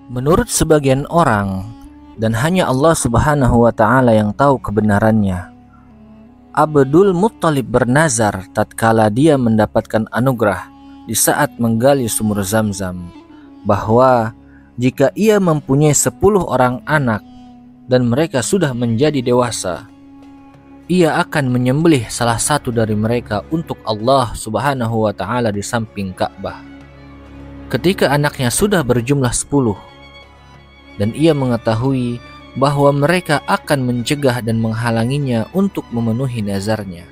Menurut sebagian orang, dan hanya Allah Subhanahu wa Ta'ala yang tahu kebenarannya, Abdul Muttalib bernazar tatkala dia mendapatkan anugerah di saat menggali sumur Zam-Zam, bahwa jika ia mempunyai 10 orang anak dan mereka sudah menjadi dewasa, ia akan menyembelih salah satu dari mereka untuk Allah Subhanahu wa Ta'ala di samping Ka'bah. Ketika anaknya sudah berjumlah 10 dan ia mengetahui bahwa mereka akan mencegah dan menghalanginya untuk memenuhi nazarnya,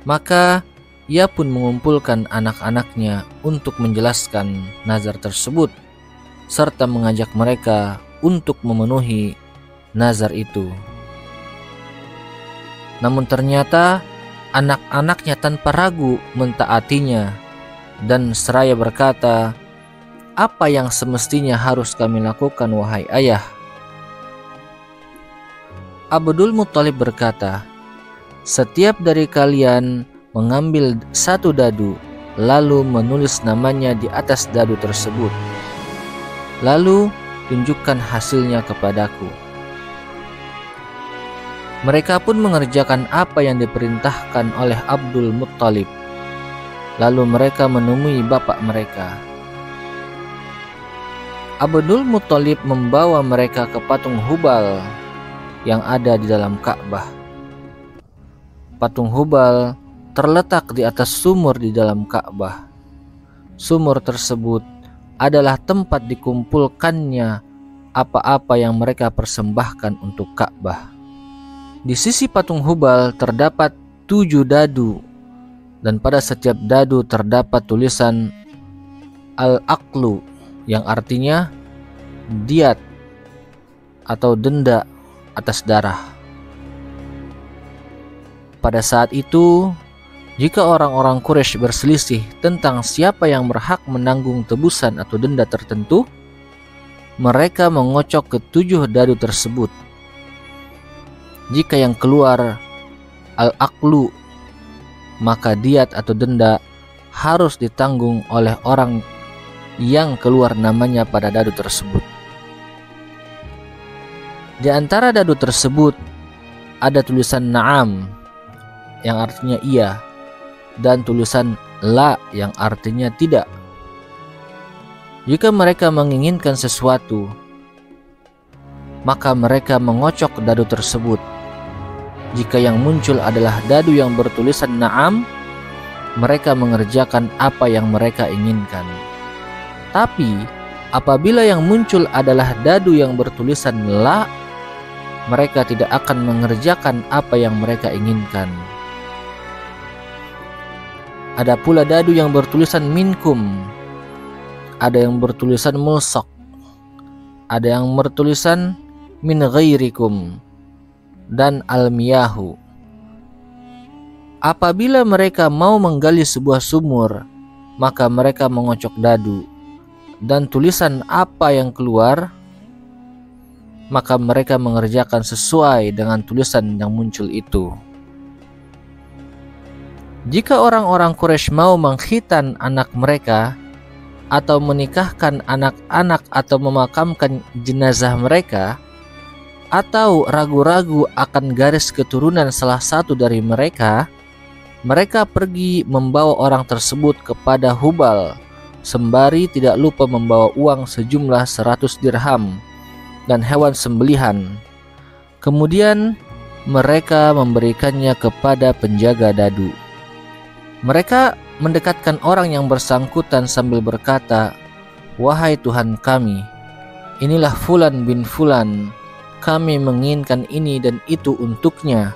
maka ia pun mengumpulkan anak-anaknya untuk menjelaskan nazar tersebut serta mengajak mereka untuk memenuhi nazar itu. Namun ternyata anak-anaknya tanpa ragu mentaatinya dan seraya berkata, "Apa yang semestinya harus kami lakukan, wahai ayah?" Abdul Muttalib berkata, "Setiap dari kalian mengambil satu dadu, lalu menulis namanya di atas dadu tersebut. Lalu tunjukkan hasilnya kepadaku." Mereka pun mengerjakan apa yang diperintahkan oleh Abdul Muttalib. Lalu mereka menemui bapak mereka. Abdul Muttalib membawa mereka ke patung Hubal yang ada di dalam Ka'bah. Patung Hubal terletak di atas sumur di dalam Ka'bah. Sumur tersebut adalah tempat dikumpulkannya apa-apa yang mereka persembahkan untuk Ka'bah. Di sisi patung Hubal terdapat 7 dadu, dan pada setiap dadu terdapat tulisan Al-Aqlu, yang artinya diat atau denda atas darah. Pada saat itu, jika orang-orang Quraisy berselisih tentang siapa yang berhak menanggung tebusan atau denda tertentu, mereka mengocok ke 7 dadu tersebut. Jika yang keluar Al-Aqlu, maka diat atau denda harus ditanggung oleh orang yang keluar namanya pada dadu tersebut. Di antara dadu tersebut ada tulisan Na'am yang artinya iya, dan tulisan La yang artinya tidak. Jika mereka menginginkan sesuatu, maka mereka mengocok dadu tersebut. Jika yang muncul adalah dadu yang bertulisan Na'am, mereka mengerjakan apa yang mereka inginkan. Tapi apabila yang muncul adalah dadu yang bertulisan La, mereka tidak akan mengerjakan apa yang mereka inginkan. Ada pula dadu yang bertulisan Minkum, ada yang bertulisan Mulsaq, ada yang bertulisan Min Ghairikum, dan Al-Miyahu. Apabila mereka mau menggali sebuah sumur, maka mereka mengocok dadu, dan tulisan apa yang keluar, maka mereka mengerjakan sesuai dengan tulisan yang muncul itu. Jika orang-orang Quraisy mau mengkhitan anak mereka, atau menikahkan anak-anak, atau memakamkan jenazah mereka, atau ragu-ragu akan garis keturunan salah satu dari mereka, mereka pergi membawa orang tersebut kepada Hubal, sembari tidak lupa membawa uang sejumlah 100 dirham dan hewan sembelihan. Kemudian mereka memberikannya kepada penjaga dadu. Mereka mendekatkan orang yang bersangkutan sambil berkata, "Wahai Tuhan kami, inilah Fulan bin Fulan. Kami menginginkan ini dan itu untuknya,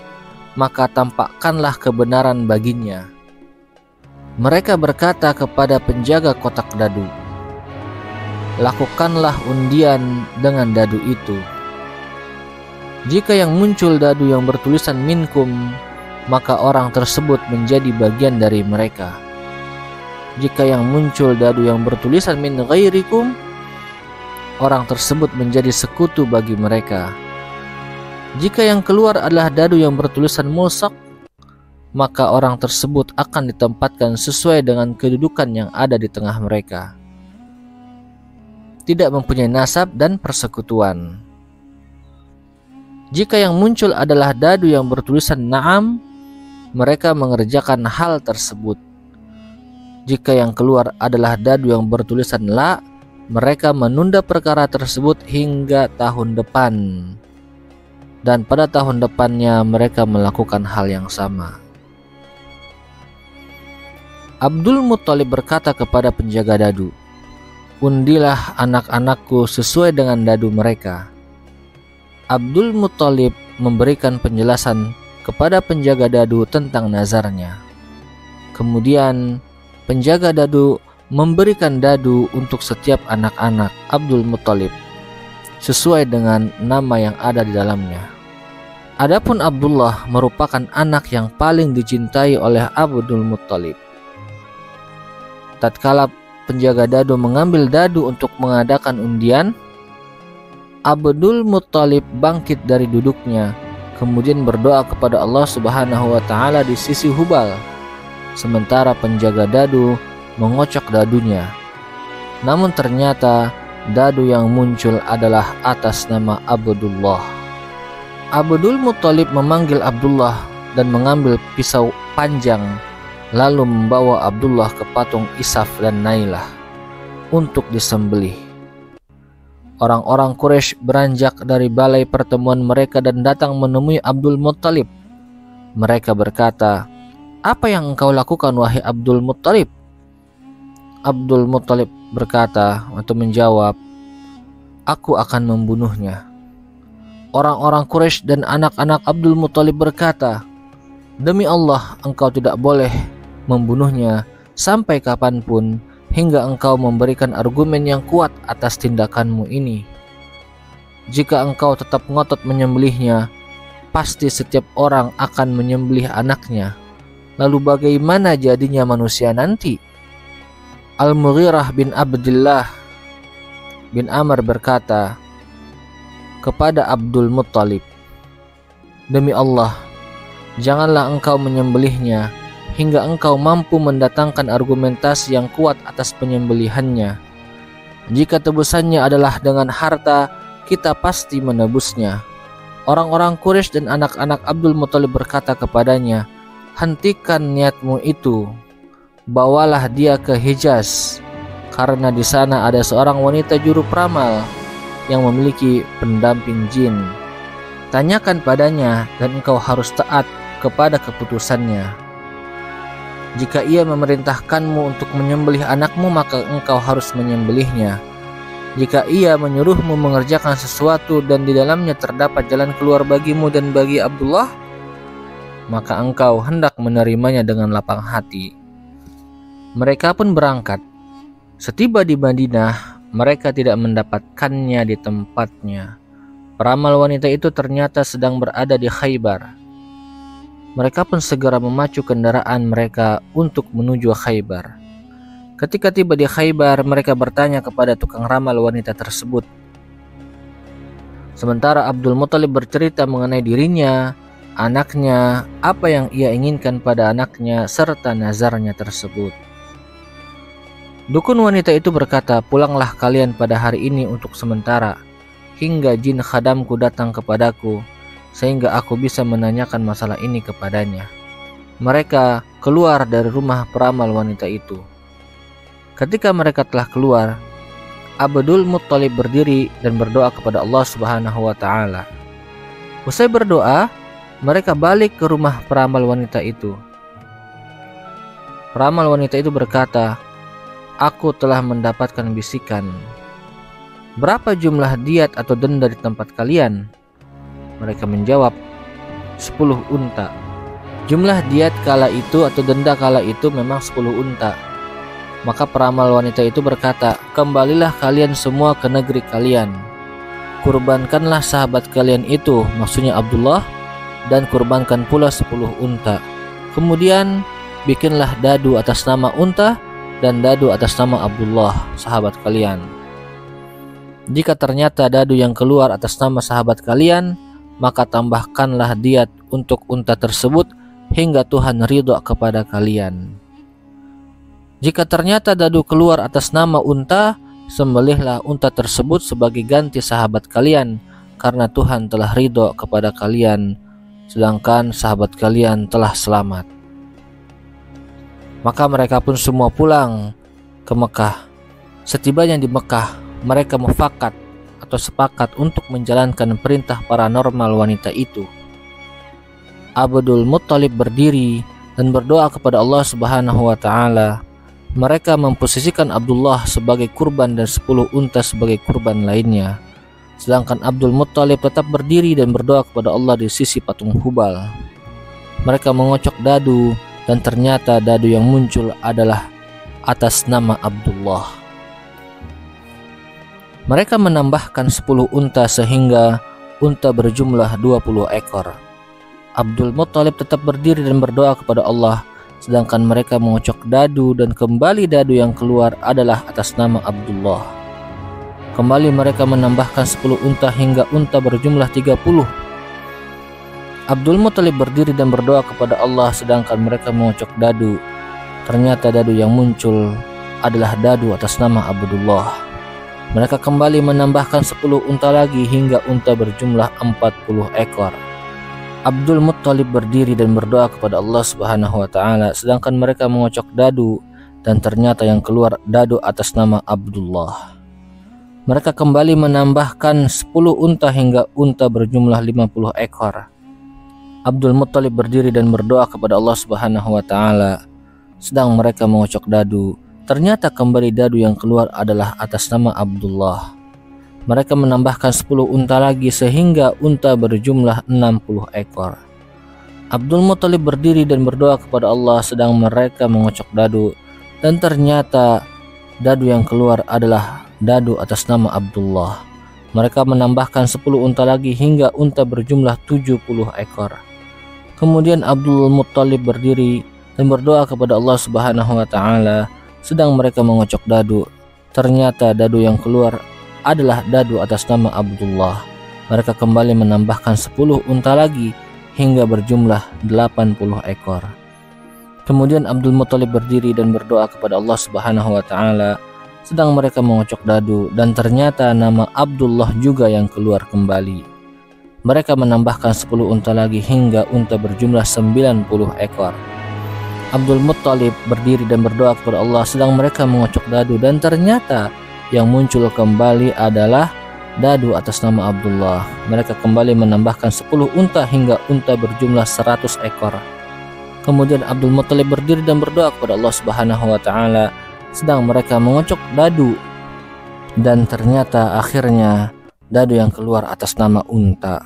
maka tampakkanlah kebenaran baginya." Mereka berkata kepada penjaga kotak dadu, "Lakukanlah undian dengan dadu itu. Jika yang muncul dadu yang bertulisan Minkum, maka orang tersebut menjadi bagian dari mereka. Jika yang muncul dadu yang bertulisan Min Ghairikum, orang tersebut menjadi sekutu bagi mereka. Jika yang keluar adalah dadu yang bertulisan Mulsaq, maka orang tersebut akan ditempatkan sesuai dengan kedudukan yang ada di tengah mereka." tidak mempunyai nasab dan persekutuan. Jika yang muncul adalah dadu yang bertulisan na'am, mereka mengerjakan hal tersebut. Jika yang keluar adalah dadu yang bertulisan la, mereka menunda perkara tersebut hingga tahun depan. Dan pada tahun depannya mereka melakukan hal yang sama. Abdul Muttalib berkata kepada penjaga dadu, "Undilah anak-anakku sesuai dengan dadu mereka." Abdul Muttalib memberikan penjelasan kepada penjaga dadu tentang nazarnya. Kemudian penjaga dadu memberikan dadu untuk setiap anak-anak Abdul Muttalib sesuai dengan nama yang ada di dalamnya. Adapun Abdullah merupakan anak yang paling dicintai oleh Abdul Muttalib. Tatkala penjaga dadu mengambil dadu untuk mengadakan undian, Abdul Muttalib bangkit dari duduknya, kemudian berdoa kepada Allah Subhanahu wa Ta'ala di sisi Hubal, sementara penjaga dadu mengocok dadunya. Namun ternyata dadu yang muncul adalah atas nama Abdullah. Abdul Muttalib memanggil Abdullah dan mengambil pisau panjang, lalu membawa Abdullah ke patung Isaf dan Nailah untuk disembelih. Orang-orang Quraisy beranjak dari balai pertemuan mereka dan datang menemui Abdul Muttalib. Mereka berkata, "Apa yang engkau lakukan wahai Abdul Muttalib?" Abdul Muttalib berkata atau menjawab, "Aku akan membunuhnya." Orang-orang Quraisy dan anak-anak Abdul Muttalib berkata, "Demi Allah, engkau tidak boleh membunuhnya sampai kapanpun, hingga engkau memberikan argumen yang kuat atas tindakanmu ini. Jika engkau tetap ngotot menyembelihnya, pasti setiap orang akan menyembelih anaknya. Lalu bagaimana jadinya manusia nanti?" Al-Mughirah bin Abdullah bin Amr berkata kepada Abdul Muttalib, "Demi Allah, janganlah engkau menyembelihnya hingga engkau mampu mendatangkan argumentasi yang kuat atas penyembelihannya. Jika tebusannya adalah dengan harta, kita pasti menebusnya." Orang-orang Quraisy dan anak-anak Abdul Muttalib berkata kepadanya, "Hentikan niatmu itu. Bawalah dia ke Hijaz, karena di sana ada seorang wanita juru peramal yang memiliki pendamping jin. Tanyakan padanya dan engkau harus taat kepada keputusannya. Jika ia memerintahkanmu untuk menyembelih anakmu, maka engkau harus menyembelihnya. Jika ia menyuruhmu mengerjakan sesuatu dan di dalamnya terdapat jalan keluar bagimu dan bagi Abdullah, maka engkau hendak menerimanya dengan lapang hati." Mereka pun berangkat. Setiba di Madinah, mereka tidak mendapatkannya di tempatnya. Peramal wanita itu ternyata sedang berada di Khaybar. Mereka pun segera memacu kendaraan mereka untuk menuju Khaybar. Ketika tiba di Khaybar, mereka bertanya kepada tukang ramal wanita tersebut. Sementara Abdul Muttalib bercerita mengenai dirinya, anaknya, apa yang ia inginkan pada anaknya, serta nazarnya tersebut. Dukun wanita itu berkata, "Pulanglah kalian pada hari ini untuk sementara, hingga jin khadamku datang kepadaku, sehingga aku bisa menanyakan masalah ini kepadanya." Mereka keluar dari rumah peramal wanita itu. Ketika mereka telah keluar, Abdul Muttalib berdiri dan berdoa kepada Allah Subhanahu wa Ta'ala. Usai berdoa, mereka balik ke rumah peramal wanita itu. Peramal wanita itu berkata, "Aku telah mendapatkan bisikan. Berapa jumlah diat atau denda di tempat kalian?" Mereka menjawab, 10 unta. Jumlah diat kala itu atau denda kala itu memang 10 unta. Maka peramal wanita itu berkata, "Kembalilah kalian semua ke negeri kalian. Kurbankanlah sahabat kalian itu," maksudnya Abdullah, "dan kurbankan pula 10 unta. Kemudian bikinlah dadu atas nama unta dan dadu atas nama Abdullah, sahabat kalian. Jika ternyata dadu yang keluar atas nama sahabat kalian, maka tambahkanlah diat untuk unta tersebut hingga Tuhan ridho kepada kalian. Jika ternyata dadu keluar atas nama unta, sembelihlah unta tersebut sebagai ganti sahabat kalian, karena Tuhan telah ridho kepada kalian, sedangkan sahabat kalian telah selamat. Maka mereka pun semua pulang ke Mekah. Setibanya di Mekah, mereka mufakat atau sepakat untuk menjalankan perintah paranormal wanita itu. Abdul Muttalib berdiri dan berdoa kepada Allah Subhanahu wa Ta'ala. Mereka memposisikan Abdullah sebagai kurban dan 10 unta sebagai kurban lainnya. Sedangkan Abdul Muttalib tetap berdiri dan berdoa kepada Allah di sisi patung Hubal. Mereka mengocok dadu dan ternyata dadu yang muncul adalah atas nama Abdullah. Mereka menambahkan 10 unta sehingga unta berjumlah 20 ekor. Abdul Muttalib tetap berdiri dan berdoa kepada Allah, sedangkan mereka mengocok dadu dan kembali dadu yang keluar adalah atas nama Abdullah. Kembali mereka menambahkan 10 unta hingga unta berjumlah 30. Abdul Muttalib berdiri dan berdoa kepada Allah, sedangkan mereka mengocok dadu. Ternyata dadu yang muncul adalah dadu atas nama Abdullah. Mereka kembali menambahkan 10 unta lagi hingga unta berjumlah 40 ekor. Abdul Muttalib berdiri dan berdoa kepada Allah Subhanahu wa Ta'ala, sedangkan mereka mengocok dadu dan ternyata yang keluar dadu atas nama Abdullah. Mereka kembali menambahkan 10 unta hingga unta berjumlah 50 ekor. Abdul Muttalib berdiri dan berdoa kepada Allah Subhanahu wa Ta'ala, sedang mereka mengocok dadu. Ternyata kembali dadu yang keluar adalah atas nama Abdullah. Mereka menambahkan 10 unta lagi sehingga unta berjumlah 60 ekor. Abdul Muttalib berdiri dan berdoa kepada Allah, sedang mereka mengocok dadu. Dan ternyata dadu yang keluar adalah dadu atas nama Abdullah. Mereka menambahkan 10 unta lagi hingga unta berjumlah 70 ekor. Kemudian Abdul Muttalib berdiri dan berdoa kepada Allah Subhanahu wa Ta'ala, sedang mereka mengocok dadu. Ternyata dadu yang keluar adalah dadu atas nama Abdullah. Mereka kembali menambahkan 10 unta lagi hingga berjumlah 80 ekor. Kemudian Abdul Muttalib berdiri dan berdoa kepada Allah Subhanahu wa Ta'ala, sedang mereka mengocok dadu, dan ternyata nama Abdullah juga yang keluar kembali. Mereka menambahkan 10 unta lagi hingga unta berjumlah 90 ekor. Abdul Muttalib berdiri dan berdoa kepada Allah, sedang mereka mengocok dadu, dan ternyata yang muncul kembali adalah dadu atas nama Abdullah. Mereka kembali menambahkan 10 unta hingga unta berjumlah 100 ekor. Kemudian Abdul Muttalib berdiri dan berdoa kepada Allah Subhanahu wa Ta'ala, sedang mereka mengocok dadu, dan ternyata akhirnya dadu yang keluar atas nama unta.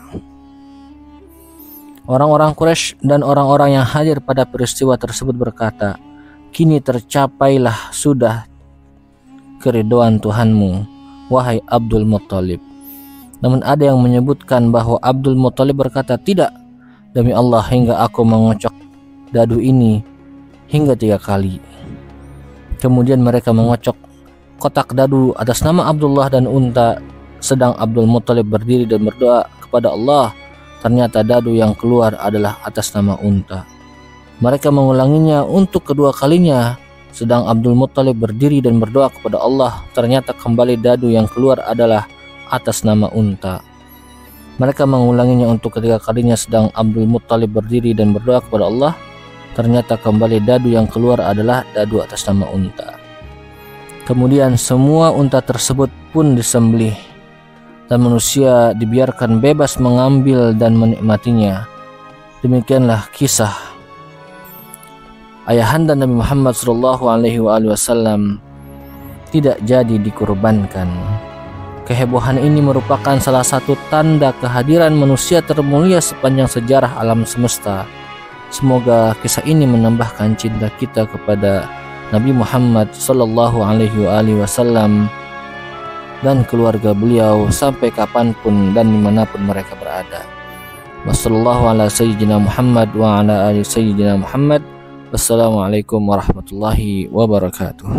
Orang-orang Quraisy dan orang-orang yang hadir pada peristiwa tersebut berkata, "Kini tercapailah sudah keridhaan Tuhanmu, wahai Abdul Muttalib." Namun ada yang menyebutkan bahwa Abdul Muttalib berkata, "Tidak, demi Allah, hingga aku mengocok dadu ini hingga 3 kali." Kemudian mereka mengocok kotak dadu atas nama Abdullah dan unta, sedang Abdul Muttalib berdiri dan berdoa kepada Allah. Ternyata dadu yang keluar adalah atas nama unta. Mereka mengulanginya untuk kedua kalinya, sedang Abdul Muttalib berdiri dan berdoa kepada Allah. Ternyata kembali dadu yang keluar adalah atas nama unta. Mereka mengulanginya untuk ketiga kalinya, sedang Abdul Muttalib berdiri dan berdoa kepada Allah. Ternyata kembali dadu yang keluar adalah dadu atas nama unta. Kemudian semua unta tersebut pun disembelih, dan manusia dibiarkan bebas mengambil dan menikmatinya. Demikianlah kisah ayahanda Nabi Muhammad SAW tidak jadi dikurbankan. Kehebohan ini merupakan salah satu tanda kehadiran manusia termulia sepanjang sejarah alam semesta. Semoga kisah ini menambahkan cinta kita kepada Nabi Muhammad SAW dan keluarga beliau sampai kapanpun dan dimanapun mereka berada. Wassalamualaikum warahmatullahi wabarakatuh.